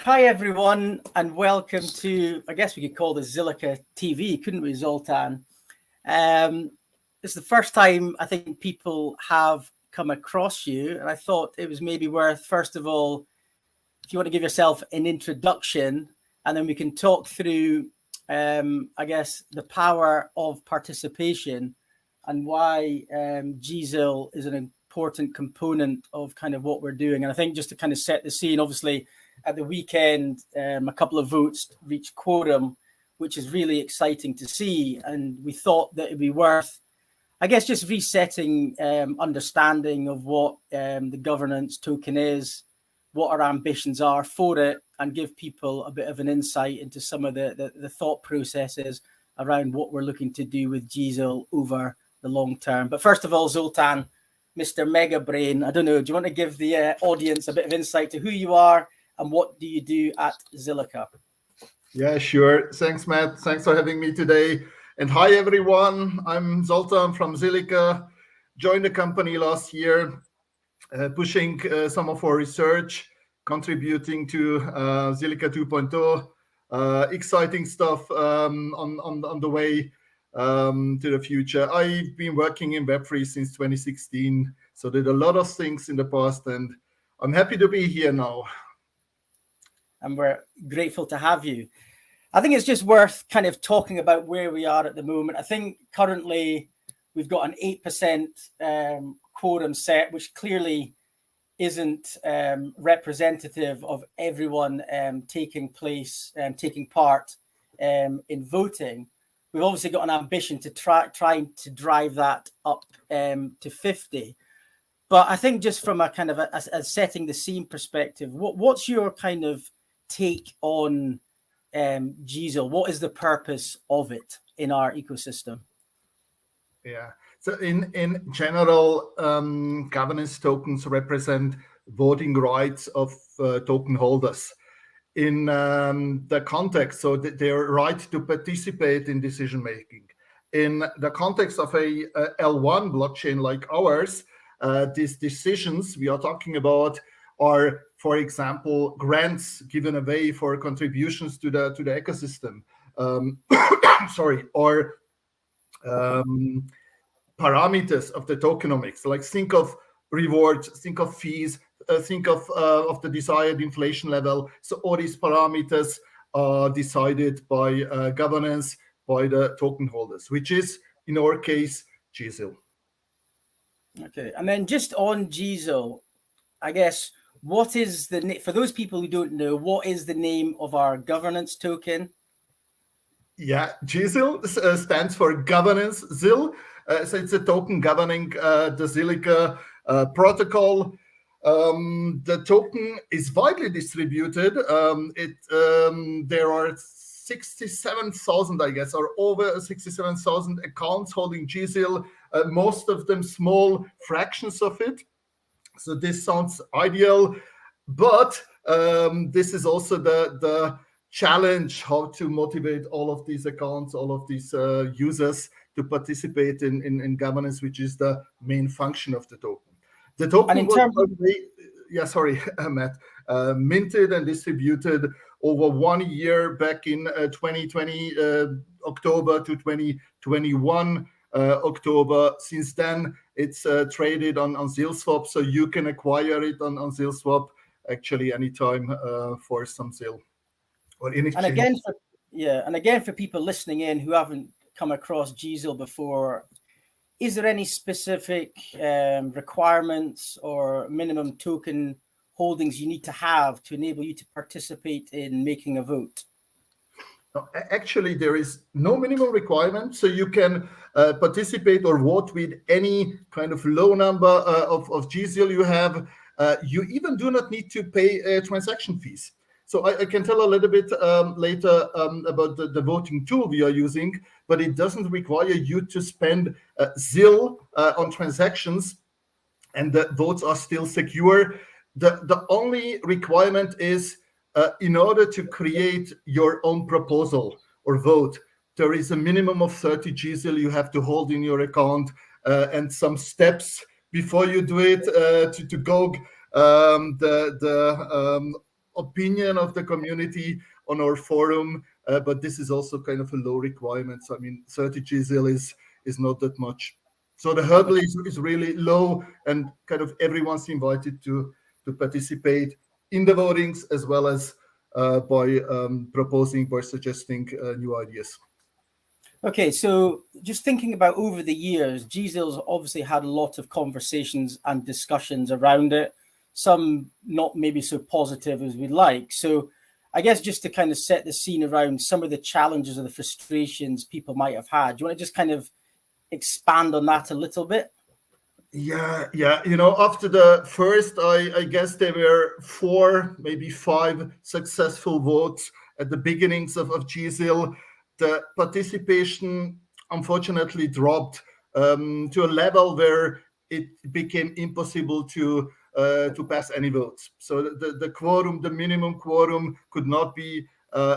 Hi, everyone, and welcome to, I guess we could call this Zilliqa TV, couldn't we, Zoltan? It's the first time I think people have come across you, and I thought it was maybe worth, first of all, if you want to give yourself an introduction, and then we can talk through, I guess, the power of participation and why gZil is an important component of kind of what we're doing. And I think just to kind of set the scene, obviously, at the weekend, a couple of votes reached quorum, which is really exciting to see. And we thought that it'd be worth, I guess, just resetting understanding of what the governance token is, what our ambitions are for it, and give people a bit of an insight into some of the thought processes around what we're looking to do with gZil over the long term. But first of all, Zoltan, Mr. Mega Brain, I don't know, do you want to give the audience a bit of insight to who you are and what do you do at Zilliqa? Yeah, sure. Thanks, Matt. Thanks for having me today. And hi, everyone. I'm Zoltan from Zilliqa. Joined the company last year, pushing some of our research, contributing to Zilliqa 2.0. Exciting stuff on the way to the future. I've been working in Web3 since 2016, so did a lot of things in the past, and I'm happy to be here now. And we're grateful to have you. I think it's just worth kind of talking about where we are at the moment. I think currently we've got an 8% quorum set, which clearly isn't representative of everyone taking part in voting. We've obviously got an ambition to try to drive that up to 50. But I think just from a kind of a setting the scene perspective, what's your kind of take on gZil? What is the purpose of it in our ecosystem? Yeah, so in general, governance tokens represent voting rights of token holders in the context, so that their right to participate in decision making. In the context of a L1 blockchain like ours, these decisions we are talking about are, for example, grants given away for contributions to the ecosystem, or parameters of the tokenomics. Like think of rewards, think of fees, think of the desired inflation level. So all these parameters are decided by governance by the token holders, which is in our case gZil. Okay, and then just on gZil, I guess, what is for those people who don't know, what is the name of our governance token? Yeah, gZil stands for governance ZIL. So it's a token governing the Zilliqa protocol. The token is widely distributed. There are 67,000, I guess, or over 67,000 accounts holding gZil, most of them small fractions of it. So this sounds ideal, but this is also the challenge, how to motivate all of these accounts, all of these users to participate in governance, which is the main function of the token. The token Matt, minted and distributed over 1 year back in 2020 October to 2021 October. Since then, it's traded on ZilSwap, so you can acquire it on ZilSwap actually anytime for some ZIL. And again, for people listening in who haven't come across gZil before, is there any specific requirements or minimum token holdings you need to have to enable you to participate in making a vote? No, actually, there is no minimum requirement, so you can participate or vote with any kind of low number of gZil you have. You even do not need to pay transaction fees. So I can tell a little bit later about the voting tool we are using, but it doesn't require you to spend ZIL on transactions, and the votes are still secure. The only requirement is in order to create your own proposal or vote, there is a minimum of 30 gZil you have to hold in your account, and some steps before you do it to go opinion of the community on our forum, but this is also kind of a low requirement. So I mean, 30 gZil is not that much. So the hurdle is really low, and kind of everyone's invited to participate in the votings, as well as by suggesting new ideas. Okay, so just thinking about over the years, gZil's obviously had a lot of conversations and discussions around it, some not maybe so positive as we'd like. So I guess just to kind of set the scene around some of the challenges or the frustrations people might have had, do you want to just kind of expand on that a little bit? Yeah. After the first, I guess there were 4, maybe 5 successful votes at the beginnings of gZil. The participation unfortunately dropped to a level where it became impossible to pass any votes. So the quorum, the minimum quorum, could not be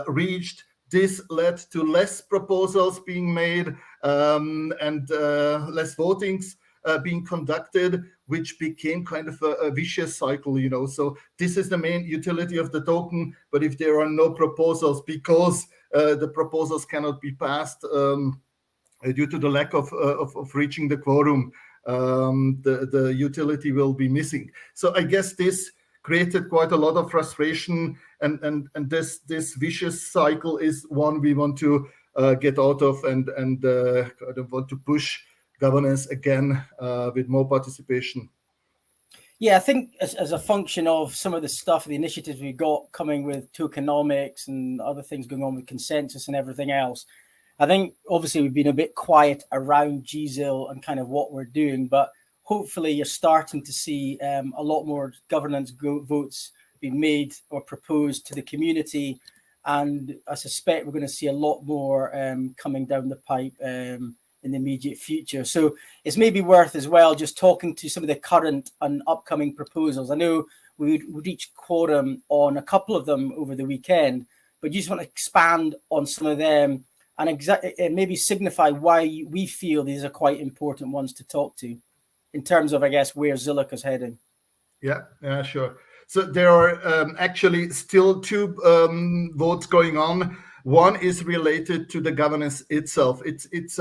reached. This led to less proposals being made and less votings being conducted, which became kind of a vicious cycle, So this is the main utility of the token. But if there are no proposals, because the proposals cannot be passed due to the lack of reaching the quorum, the utility will be missing. So I guess this created quite a lot of frustration, and this vicious cycle is one we want to get out of, and kind of want to push governance again with more participation. Yeah, I think as a function of some of the stuff, the initiatives we got coming with tokenomics and other things going on with consensus and everything else, I think obviously we've been a bit quiet around gZil and kind of what we're doing, but hopefully you're starting to see a lot more governance votes being made or proposed to the community. And I suspect we're going to see a lot more coming down the pipe in the immediate future. So it's maybe worth as well just talking to some of the current and upcoming proposals. I know we reached quorum on a couple of them over the weekend, but you just want to expand on some of them and maybe signify why we feel these are quite important ones to talk to in terms of, I guess, where Zilliqa's heading. Yeah, sure. So there are actually still 2 votes going on. One is related to the governance itself. It's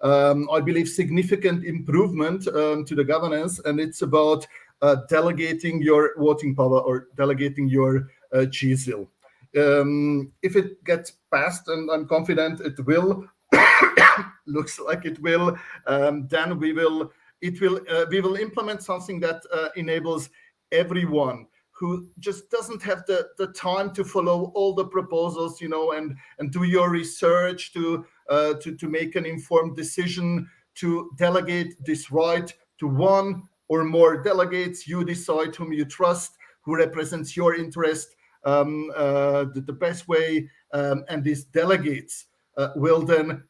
I believe, significant improvement to the governance, and it's about delegating your voting power or delegating your gZil. If it gets passed, and I'm confident it will, looks like it will, then we will implement something that enables everyone who just doesn't have the time to follow all the proposals, and do your research to make an informed decision, to delegate this right to one or more delegates. You decide whom you trust, who represents your interest the best way, and these delegates will then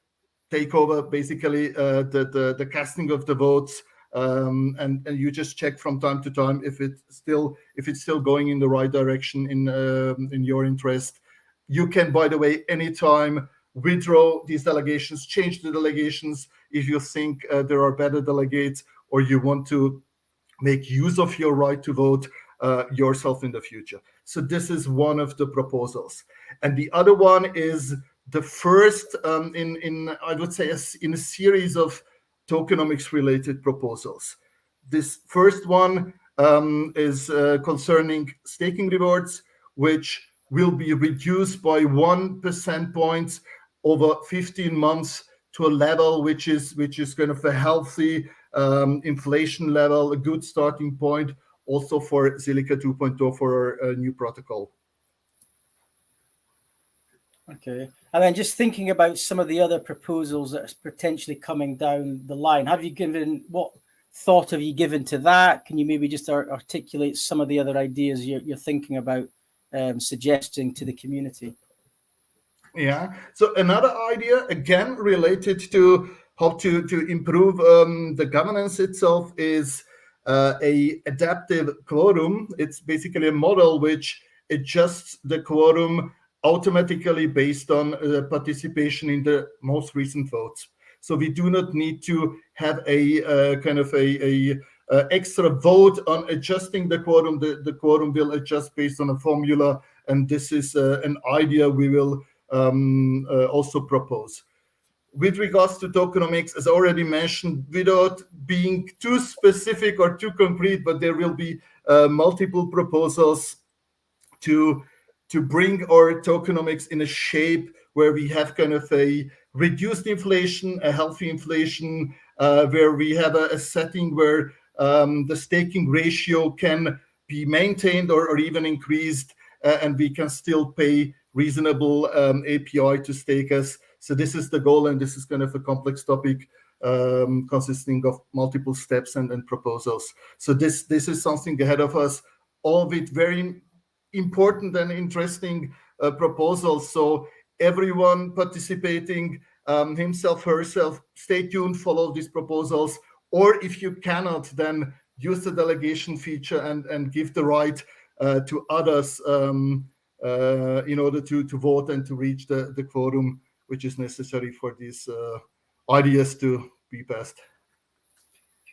take over basically the casting of the votes, and you just check from time to time if it's still going in the right direction in your interest. You can, by the way, anytime withdraw these delegations, change the delegations if you think there are better delegates, or you want to make use of your right to vote yourself in the future. So this is one of the proposals, and the other one is the first in I would say in a series of tokenomics related proposals. This first one is concerning staking rewards, which will be reduced by 1% points over 15 months to a level which is kind of a healthy inflation level, a good starting point also for Zilliqa 2.0 for a new protocol. Okay. And then just thinking about some of the other proposals that are potentially coming down the line, what thought have you given to that? Can you maybe just articulate some of the other ideas you're thinking about suggesting to the community? Yeah. So another idea, again, related to how to improve the governance itself is a adaptive quorum. It's basically a model which adjusts the quorum automatically based on participation in the most recent votes. So we do not need to have a kind of a extra vote on adjusting the quorum. The quorum will adjust based on a formula, and this is an idea we will also propose. With regards to tokenomics, as already mentioned, without being too specific or too concrete, but there will be multiple proposals to bring our tokenomics in a shape where we have kind of a reduced inflation, a healthy inflation, where we have a setting where the staking ratio can be maintained or even increased, and we can still pay reasonable API to stakers. So this is the goal, and this is kind of a complex topic consisting of multiple steps and proposals. So this is something ahead of us, all with very important and interesting proposals. So everyone participating, himself, herself, stay tuned, follow these proposals. Or if you cannot, then use the delegation feature and give the right to others in order to vote and to reach the quorum which is necessary for these ideas to be passed.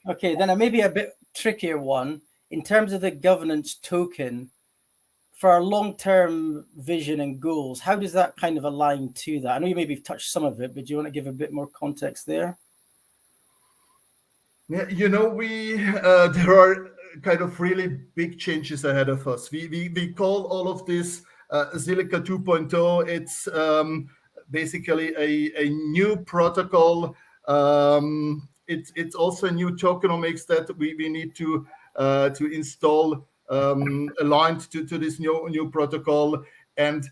Okay, then maybe a bit trickier one. In terms of the governance token, for our long-term vision and goals, how does that kind of align to that? I know you maybe touched some of it, but do you want to give a bit more context there? Yeah, there are kind of really big changes ahead of us. We call all of this Zilliqa 2.0. It's basically a new protocol. It's also a new tokenomics that we need to install aligned to this new protocol, and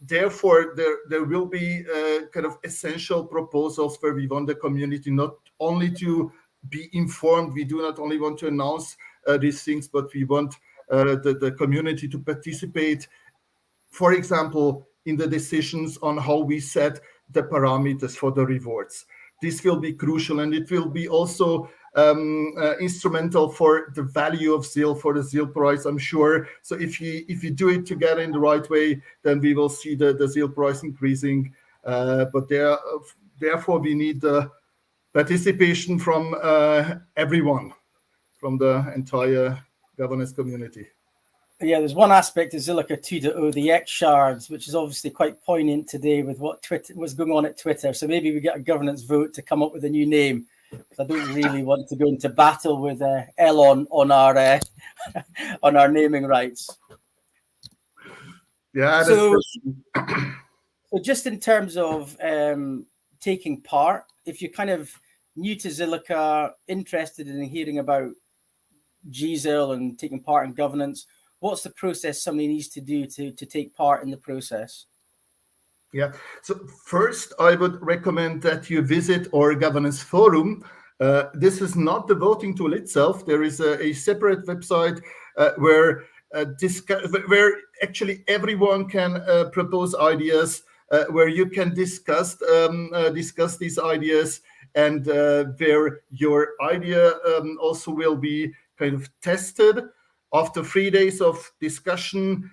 therefore there will be kind of essential proposals where we want the community not only to be informed. We do not only want to announce these things, but we want the community to participate, for example, in the decisions on how we set the parameters for the rewards. This will be crucial, and it will be also instrumental for the value of ZIL, for the ZIL price, I'm sure. So if you do it together in the right way, then we will see the ZIL price increasing. But therefore, we need the participation from everyone, from the entire governance community. Yeah, there's one aspect of Zilliqa 2.0, the X shards, which is obviously quite poignant today with what was going on at Twitter. So maybe we get a governance vote to come up with a new name. I don't really want to go into battle with Elon on our on our naming rights. Yeah. So just in terms of taking part, if you're kind of new to Zilliqa, interested in hearing about gZil and taking part in governance, what's the process somebody needs to do to take part in the process? Yeah. So first, I would recommend that you visit our governance forum. This is not the voting tool itself. There is a separate website where actually everyone can propose ideas, where you can discuss these ideas, and where your idea also will be kind of tested. After 3 days of discussion,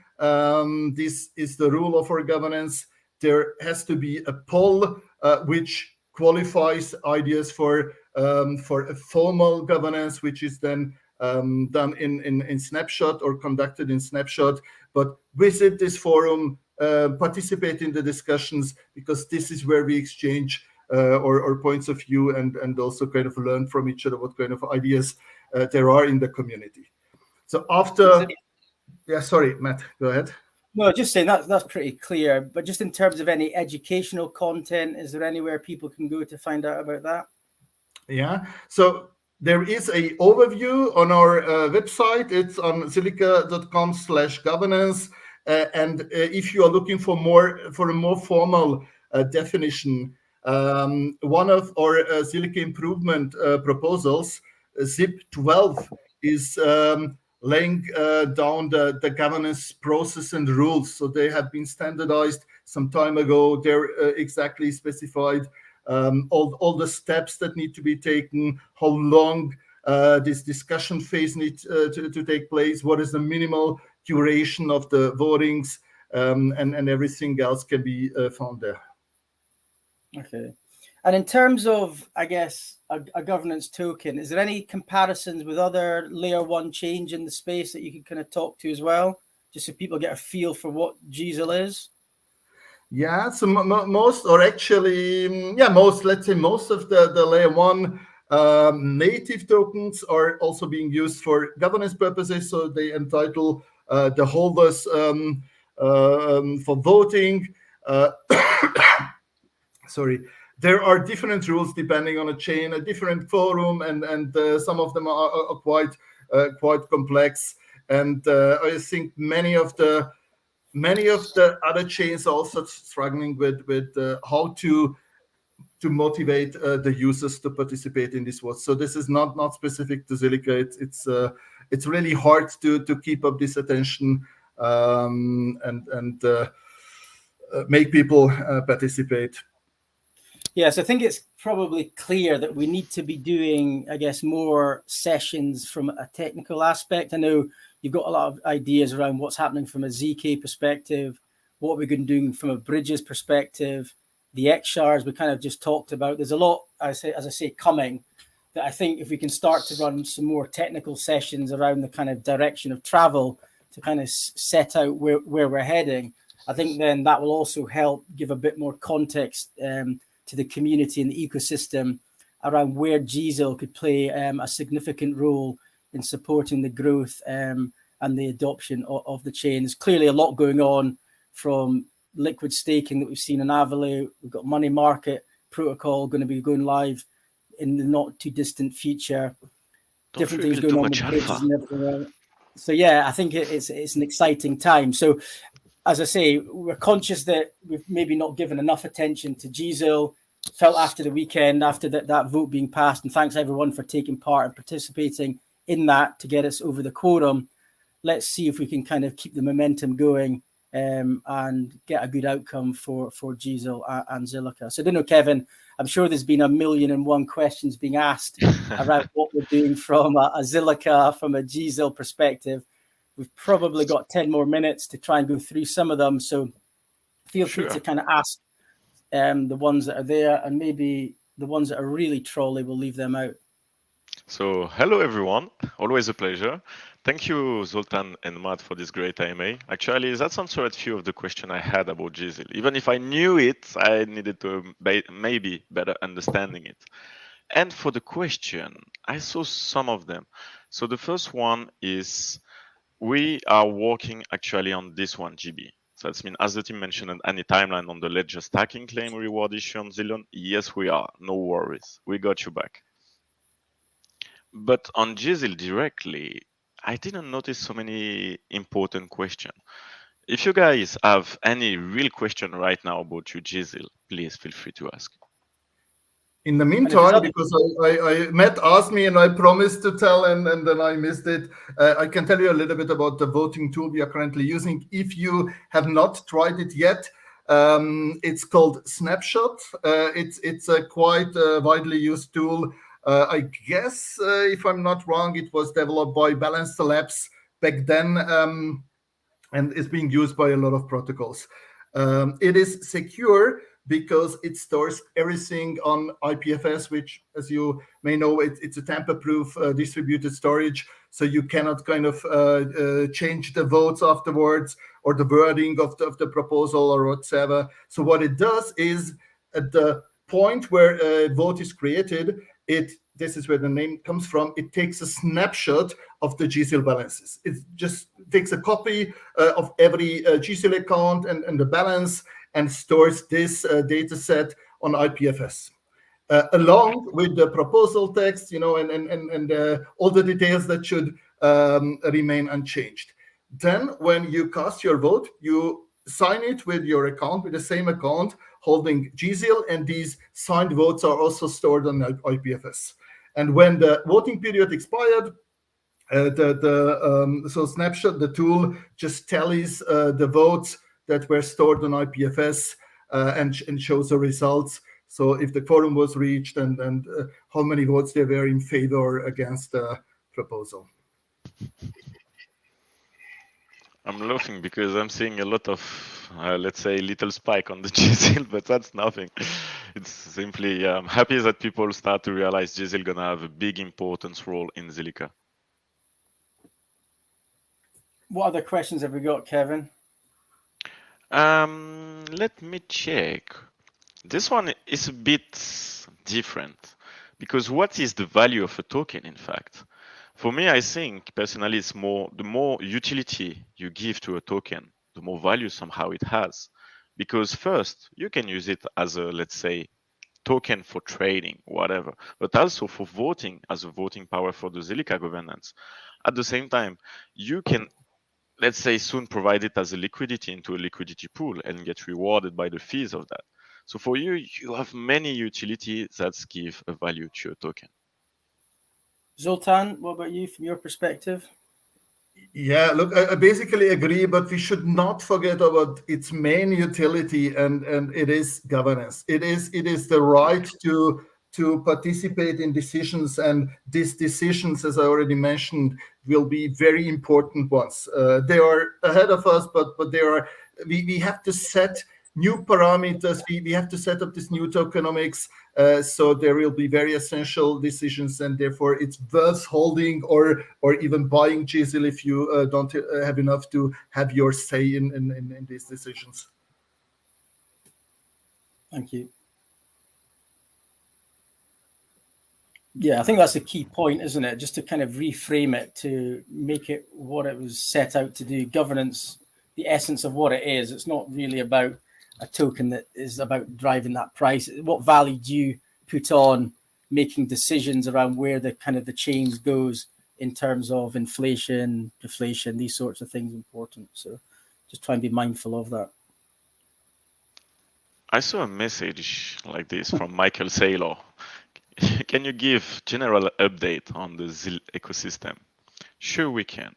this is the rule of our governance. There has to be a poll which qualifies ideas for a formal governance, which is then done in Snapshot or conducted in Snapshot. But visit this forum, participate in the discussions, because this is where we exchange our points of view and also kind of learn from each other what kind of ideas there are in the community. So after, yeah, sorry, Matt, go ahead. No, just saying that's pretty clear. But just in terms of any educational content, is there anywhere people can go to find out about that? Yeah, so there is a overview on our website. It's on zilliqa.com/governance. And if you are looking for a more formal definition, one of our Zilliqa improvement proposals, ZIP 12, is laying down the governance process and rules. So they have been standardized some time ago. They're exactly specified, all the steps that need to be taken, how long this discussion phase needs to take place, what is the minimal duration of the votings, and everything else can be found there. Okay. And in terms of, I guess, a governance token, is there any comparisons with other layer one change in the space that you can kind of talk to as well, just so people get a feel for what gZil is? Yeah, so most, or actually, let's say most of the layer one native tokens are also being used for governance purposes. So they entitle the holders for voting. Sorry. There are different rules depending on a chain, a different forum, and some of them are quite complex. And I think many of the other chains are also struggling with how to motivate the users to participate in this vote. So this is not specific to Zilliqa. It's really hard to keep up this attention and make people participate. Yes, I think it's probably clear that we need to be doing, I guess, more sessions from a technical aspect. I know you've got a lot of ideas around what's happening from a ZK perspective, what we're going to do from a bridges perspective, the XSHARs we kind of just talked about. There's a lot, as I say, coming, that I think if we can start to run some more technical sessions around the kind of direction of travel to kind of set out where we're heading, I think then that will also help give a bit more context to the community and the ecosystem around where gZil could play a significant role in supporting the growth and the adoption of the chain. There's clearly a lot going on, from liquid staking that we've seen in Avalu. We've got money market protocol going to be going live in the not too distant future. Different things going on with bridges and everything else. So yeah, I think it's an exciting time. So as I say, we're conscious that we've maybe not given enough attention to gZil. Felt after the weekend, after that vote being passed, and thanks everyone for taking part and participating in that to get us over the quorum. Let's see if we can kind of keep the momentum going and get a good outcome for gZil and Zilliqa. So I don't know, Kevin, I'm sure there's been 1,000,001 questions being asked around what we're doing from a Zilliqa, from a gZil perspective. We've probably got 10 more minutes to try and go through some of them. So feel free to kind of ask the ones that are there, and maybe the ones that are really trolley, we'll leave them out. So hello everyone, always a pleasure. Thank you Zoltan and Matt for this great AMA. Actually, that's answered a few of the questions I had about gZil. Even if I knew it, I needed to maybe better understanding it. And for the question, I saw some of them. So the first one is, we are working actually on this one, GB. So that's mean, as the team mentioned, any timeline on the ledger stacking claim reward issue on Zillion? Yes, we are. No worries. We got you back. But on gZil directly, I didn't notice so many important questions. If you guys have any real question right now about your gZil, please feel free to ask. In the meantime, because Matt asked me and I promised to tell, and then I missed it, I can tell you a little bit about the voting tool we are currently using. If you have not tried it yet, it's called Snapshot. It's a quite widely used tool. I guess, if I'm not wrong, it was developed by Balancer Labs back then, and is being used by a lot of protocols. It is secure because it stores everything on IPFS, which, as you may know, it's a tamper-proof distributed storage. So you cannot kind of change the votes afterwards or the wording of the proposal or whatever. So what it does is, at the point where a vote is created, this is where the name comes from, it takes a snapshot of the gZil balances. It just takes a copy of every gZil account and the balance, and stores this data set on IPFS, along with the proposal text, and all the details that should remain unchanged. Then when you cast your vote, you sign it with your account, with the same account holding gZil, and these signed votes are also stored on IPFS. And when the voting period expired, so Snapshot, the tool, just tallies the votes that were stored on IPFS and shows the results. So if the quorum was reached and how many votes there were in favor or against the proposal. I'm laughing because I'm seeing a lot of, let's say, little spike on the gZil, but that's nothing. It's simply, I'm happy that people start to realize gZil gonna have a big importance role in Zilliqa. What other questions have we got, Kevin? Let me check. This one is a bit different because what is the value of a token, in fact? For me, I think personally, it's more the more utility you give to a token, the more value somehow it has. Because first, you can use it as a, let's say, token for trading, whatever, but also for voting as a voting power for the Zilliqa governance. At the same time, you can, let's say, soon provide it as a liquidity into a liquidity pool and get rewarded by the fees of that. So for you, you have many utilities that give a value to your token. Zoltan, what about you from your perspective? Yeah, look, I basically agree, but we should not forget about its main utility, and it is governance. It is the right to participate in decisions, and these decisions, as I already mentioned, will be very important ones. They are ahead of us, but they are. We have to set new parameters. We have to set up this new tokenomics. So there will be very essential decisions, and therefore it's worth holding or even buying gZil if you don't have enough to have your say in these decisions. Thank you. Yeah, I think that's a key point, isn't it? Just to kind of reframe it, to make it what it was set out to do. Governance, the essence of what it is. It's not really about a token that is about driving that price. What value do you put on making decisions around where the kind of the change goes in terms of inflation, deflation, these sorts of things important. So just try and be mindful of that. I saw a message like this from Michael Saylor. Can you give general update on the Zil ecosystem? Sure, we can.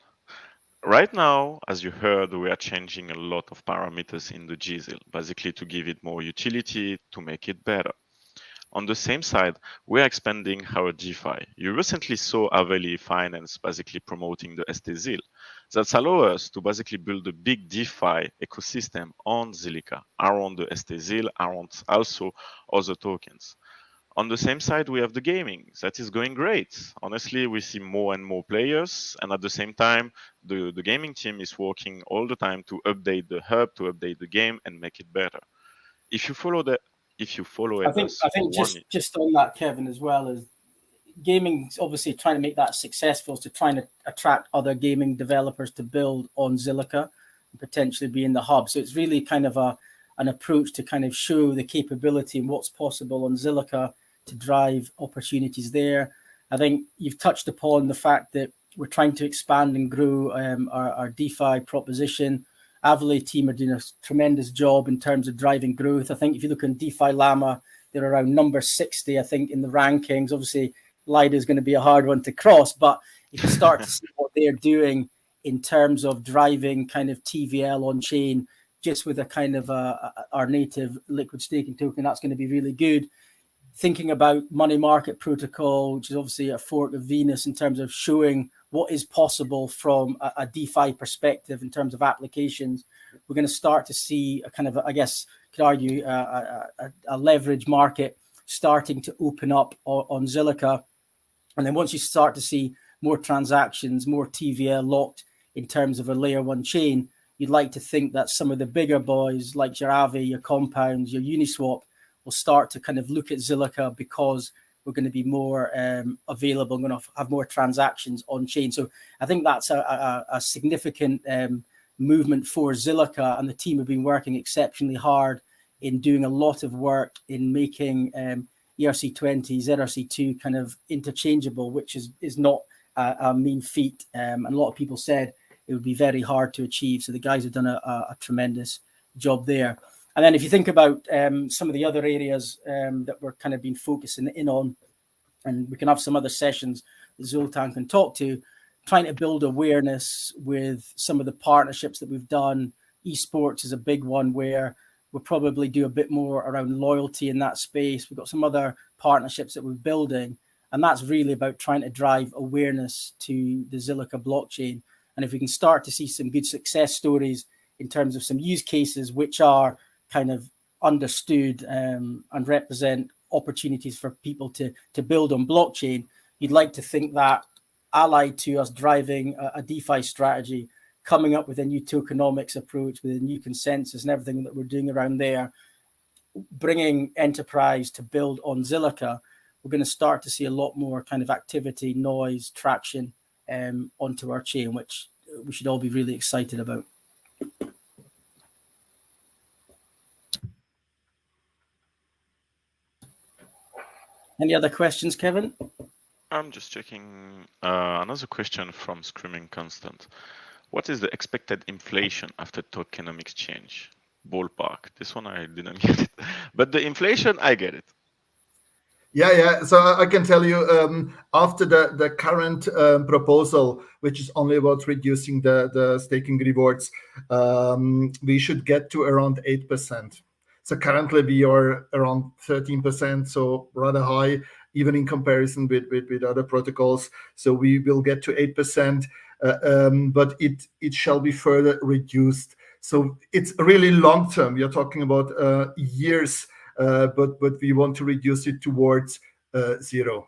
Right now, as you heard, we are changing a lot of parameters in the gZil, basically to give it more utility, to make it better. On the same side, we're expanding our DeFi. You recently saw Aveli Finance basically promoting the STZil. That's allow us to basically build a big DeFi ecosystem on Zilliqa, around the STZil, around also other tokens. On the same side, we have the gaming. That is going great. Honestly, we see more and more players. And at the same time, the gaming team is working all the time to update the hub, to update the game and make it better. If you follow I think just on that, Kevin, as well, as gaming obviously trying to make that successful, to trying to attract other gaming developers to build on Zilliqa and potentially be in the hub. So it's really kind of an approach to kind of show the capability and what's possible on Zilliqa to drive opportunities there. I think you've touched upon the fact that we're trying to expand and grow our DeFi proposition. Aveli team are doing a tremendous job in terms of driving growth. I think if you look on DeFi Llama, they're around number 60, I think, in the rankings. Obviously, LIDA is going to be a hard one to cross, but if you start to see what they're doing in terms of driving kind of TVL on chain, just with a kind of our native liquid staking token, that's going to be really good. Thinking about money market protocol, which is obviously a fork of Venus in terms of showing what is possible from a DeFi perspective in terms of applications. We're going to start to see a kind of, I guess, could argue a leverage market starting to open up on Zilliqa. And then once you start to see more transactions, more TVL locked in terms of a layer one chain, you'd like to think that some of the bigger boys like your Aave, your Compounds, your Uniswap will start to kind of look at Zilliqa because we're going to be more available, going to have more transactions on chain. So I think that's a significant movement for Zilliqa, and the team have been working exceptionally hard in doing a lot of work in making ERC20, ZRC2 kind of interchangeable, which is not a mean feat. And a lot of people said it would be very hard to achieve. So the guys have done a tremendous job there. And then if you think about some of the other areas that we're kind of been focusing in on, and we can have some other sessions that Zoltan can talk to, trying to build awareness with some of the partnerships that we've done. Esports is a big one where we'll probably do a bit more around loyalty in that space. We've got some other partnerships that we're building, and that's really about trying to drive awareness to the Zilliqa blockchain. And if we can start to see some good success stories in terms of some use cases, which are kind of understood and represent opportunities for people to build on blockchain, you'd like to think that allied to us driving a DeFi strategy, coming up with a new tokenomics approach, with a new consensus and everything that we're doing around there, bringing enterprise to build on Zilliqa, we're going to start to see a lot more kind of activity, noise, traction onto our chain, which we should all be really excited about. Any other questions, Kevin? I'm just checking another question from Screaming Constant. What is the expected inflation after tokenomics change? Ballpark. This one I didn't get it, but the inflation I get it. Yeah. So I can tell you, after the current proposal, which is only about reducing the staking rewards, we should get to around 8%. So currently we are around 13%, so rather high, even in comparison with other protocols. So we will get to 8%, but it shall be further reduced. So it's really long term. You're talking about years. But we want to reduce it towards 0.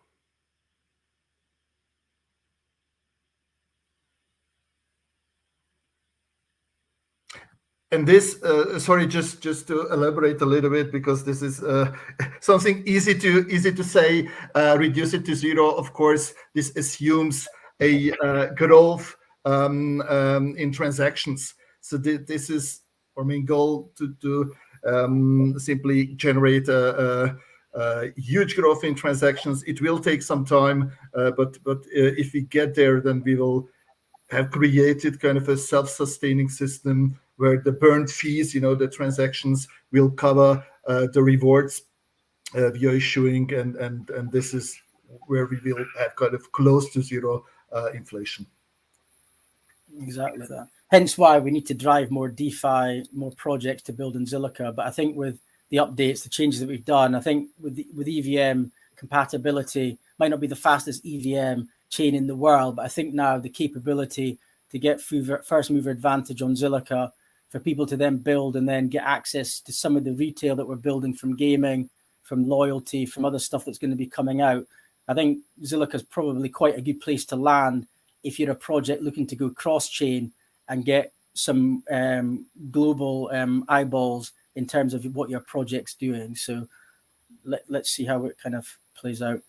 And this, sorry, just to elaborate a little bit, because this is something easy to say. Reduce it to 0. Of course, this assumes a growth in transactions. So this is our main goal, to simply generate a huge growth in transactions. It will take some time, but if we get there, then we will have created kind of a self-sustaining system where the burned fees, the transactions, will cover the rewards we are issuing, and this is where we will have kind of close to 0 inflation. Exactly that. Hence why we need to drive more DeFi, more projects to build in Zilliqa. But I think with the updates, the changes that we've done, I think with EVM compatibility, might not be the fastest EVM chain in the world, but I think now the capability to get first mover advantage on Zilliqa, for people to then build and then get access to some of the retail that we're building from gaming, from loyalty, from other stuff that's going to be coming out. I think Zilliqa is probably quite a good place to land if you're a project looking to go cross-chain and get some global eyeballs in terms of what your project's doing. So let's see how it kind of plays out.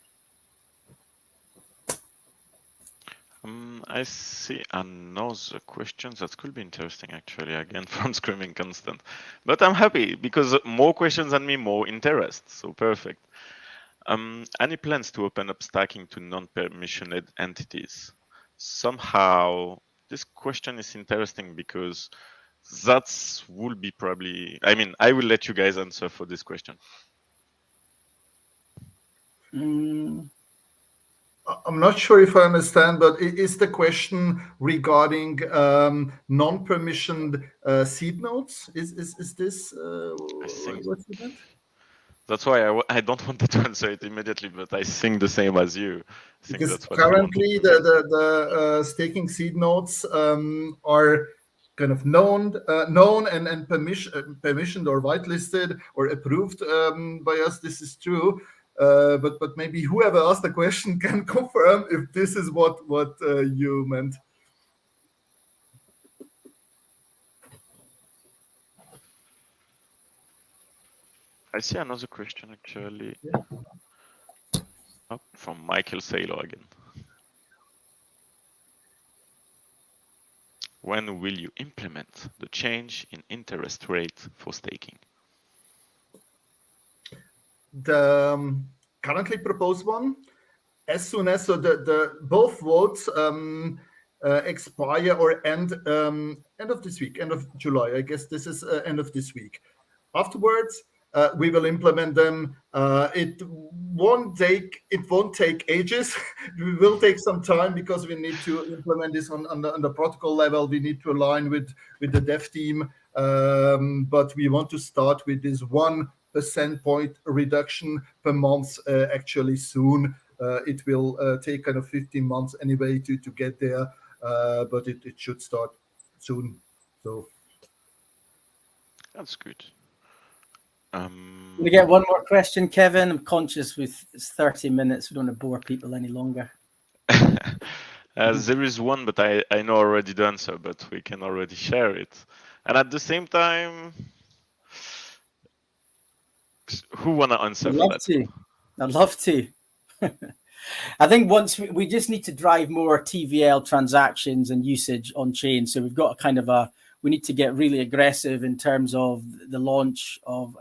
I see another question that could be interesting, actually, again from Screaming Constant. But I'm happy because more questions than me, more interest. So perfect. Any plans to open up stacking to non-permissioned entities? Somehow, this question is interesting because that will be probably, I will let you guys answer for this question. I'm not sure if I understand, but is the question regarding non-permissioned seed nodes? Is this what you meant? That's why I don't want to answer it immediately, but I think the same as you. Because that's what currently the staking seed nodes are kind of known and permissioned or whitelisted or approved by us. This is true. But maybe whoever asked the question can confirm if this is what you meant. I see another question, actually. Oh, from Michael Saylor again. When will you implement the change in interest rate for staking? The currently proposed one, as soon as the both votes expire or end of this week, end of July. I guess this is end of this week. Afterwards, we will implement them. It won't take ages. It will take some time because we need to implement this on the protocol level. We need to align with the dev team. But we want to start with this 1% point reduction per month actually soon. It will take kind of 15 months anyway to get there, but it should start soon. So that's good. We get one more question, Kevin. I'm conscious it's 30 minutes. We don't want to bore people any longer. There is one, but I know already the answer, but we can already share it. And at the same time, who want to answer for that? I'd love to. I think once we just need to drive more TVL transactions and usage on chain. So we've got a kind of we need to get really aggressive in terms of the launch of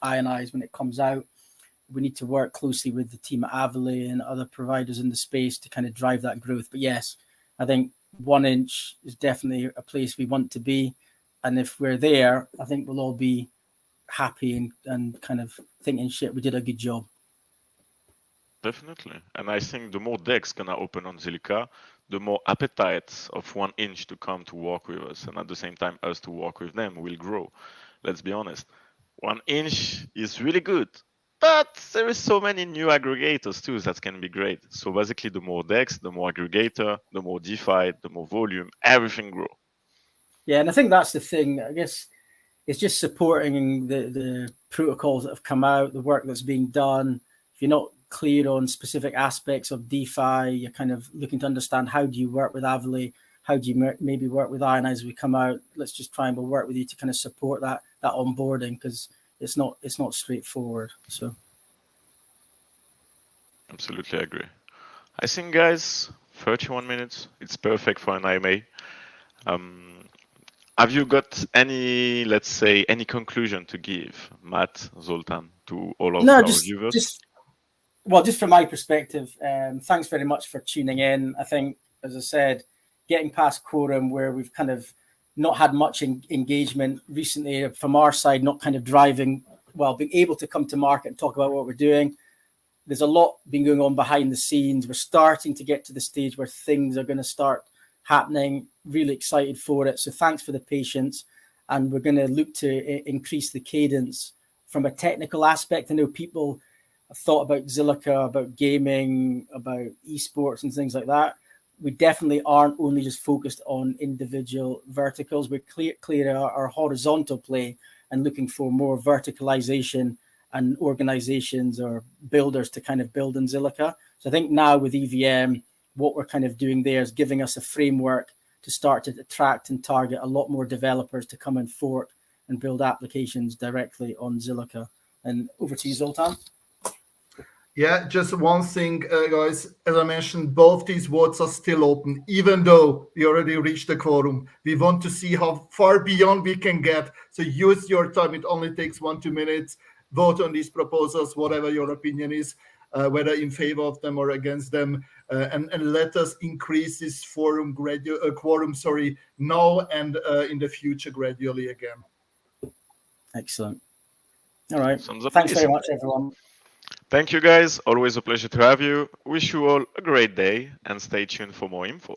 Ionize when it comes out. We need to work closely with the team at Avily and other providers in the space to kind of drive that growth. But yes, I think 1 inch is definitely a place we want to be. And if we're there, I think we'll all be happy and kind of thinking, shit, we did a good job. Definitely. And I think the more decks gonna open on Zilliqa, the more appetite of 1 inch to come to work with us. And at the same time, us to work with them will grow. Let's be honest. 1 inch is really good. But there is so many new aggregators too that can be great. So basically, the more DEX, the more aggregator, the more DeFi, the more volume, everything grow. Yeah, and I think that's the thing. I guess it's just supporting the protocols that have come out, the work that's being done. If you're not clear on specific aspects of DeFi, you're kind of looking to understand how do you work with Avily, how do you maybe work with Ionize as we come out. Let's just try and we'll work with you to kind of support that onboarding because it's not straightforward. So absolutely agree. I think, guys, 31 minutes. It's perfect for an IMA. Have you got any, let's say, any conclusion to give, Matt, Zoltan, to all of our viewers? Just from my perspective, thanks very much for tuning in. I think, as I said, getting past quorum where we've kind of not had much engagement recently from our side, not kind of driving, being able to come to market and talk about what we're doing. There's a lot been going on behind the scenes. We're starting to get to the stage where things are going to start happening. Really excited for it. So thanks for the patience. And we're going to look to increase the cadence from a technical aspect. I know people have thought about Zilliqa, about gaming, about esports and things like that. We definitely aren't only just focused on individual verticals. We're clear our horizontal play and looking for more verticalization and organizations or builders to kind of build in Zilliqa. So I think now with EVM, what we're kind of doing there is giving us a framework to start to attract and target a lot more developers to come and fork and build applications directly on Zilliqa. And over to you, Zoltan. Yeah, just one thing, guys. As I mentioned, both these votes are still open, even though we already reached the quorum. We want to see how far beyond we can get. So use your time. It only takes 1-2 minutes. Vote on these proposals, whatever your opinion is, whether in favor of them or against them, and let us increase this quorum now and in the future gradually again. Excellent. All right. Thanks very much, everyone. Thank you, guys. Always a pleasure to have you. Wish you all a great day and stay tuned for more info.